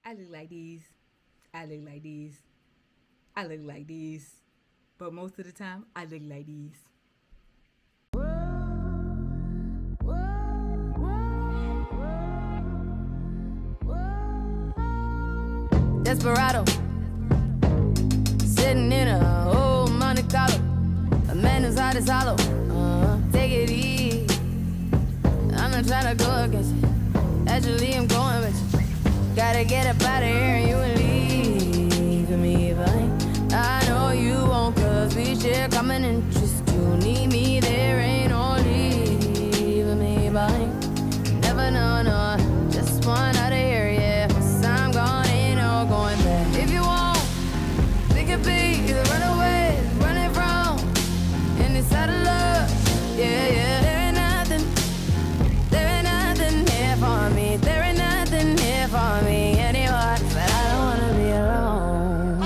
I look like these. I look like these. I look like these. But most of the time, I look like these. Desperado, sitting in a old Monte Carlo. A man whose heart is hollow. Take it easy. I'm not trying to go against it. Actually, I'm going with you. Gotta get up out of here and you will leave me behind. I know you won't, cause we share common interest. You need me, there ain't no leaving me behind. Never know, no, just one out of here, yeah. Once I'm gone, ain't no going back. If you want, we could be the runaways, running from any side of love, yeah, yeah. There ain't nothing here for me. There ain't nothing here for me anymore, but I don't wanna be alone.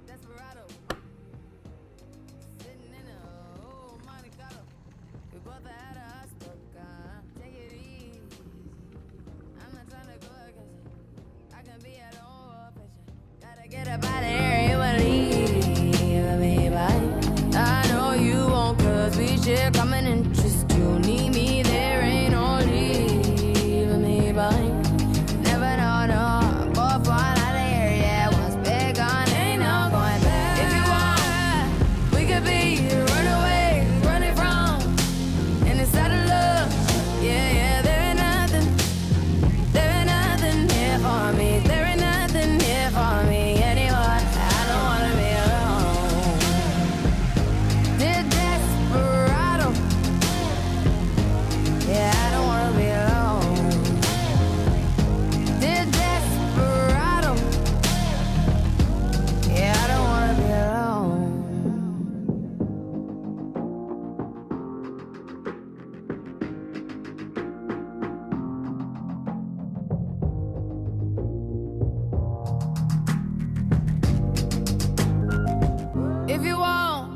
Desperado, sitting in a old Monte Carlo. We both had a hot stuck. Take it easy. I'm not trying to go against it. I can be at home, gotta get up out of here. You will leave me by. I know you won't, cause we share common interest. You need me, there ain't no leaving me behind. Never know, no, both one out of here, yeah. Once we're gone, ain't no going back. If you want, we could be the runaways, running from any side of love, yeah, yeah. There ain't nothing here for me. There ain't nothing here for me anymore. I don't wanna be alone. Dear desperado, yeah, I don't wanna be alone. Dear desperado, yeah, I don't wanna be alone. If you want,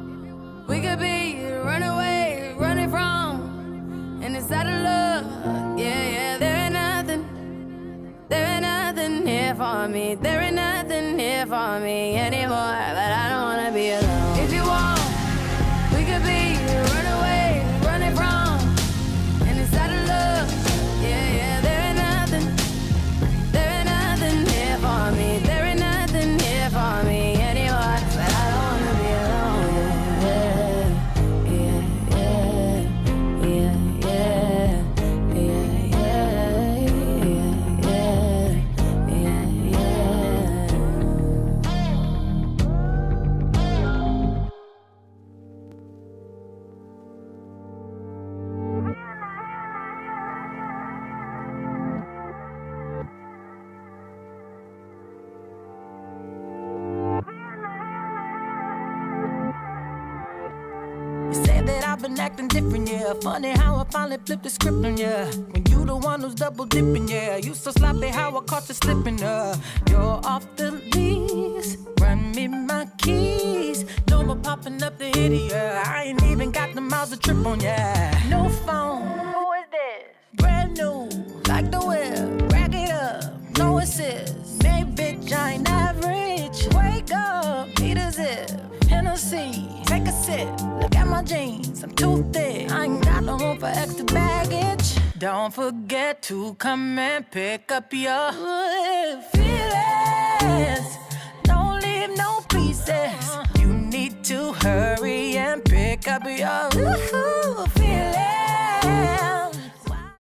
we could be runaways, running from any side of love, yeah, yeah. There ain't nothing here for me. There ain't nothing here for me anymore, but I don't wanna be alone. If you want, we could be runaways, running from any side of love, yeah, yeah. There ain't nothing here for me. There ain't nothing here for me anymore, but I don't wanna be alone. Yeah, yeah, yeah, yeah, yeah, yeah, yeah, yeah, You said that I've been acting different, yeah. Funny how I finally flipped the script on ya. When you the one who's double dipping, yeah. You so sloppy how I caught you slipping, You're off the lease, run me my keys. No more popping up the hitty, yeah. I ain't even got the miles to trip on, yeah. No phone, who is this? Brand new, like the whip, rack it up, no assist. Hey bitch, I ain't average. Wake up, need a zip. Hennessy, take a sip. Look at my jeans, I'm too thick. I ain't got no room for extra baggage. Don't forget to come and pick up your feelings. Don't leave no pieces. You need to hurry and pick up your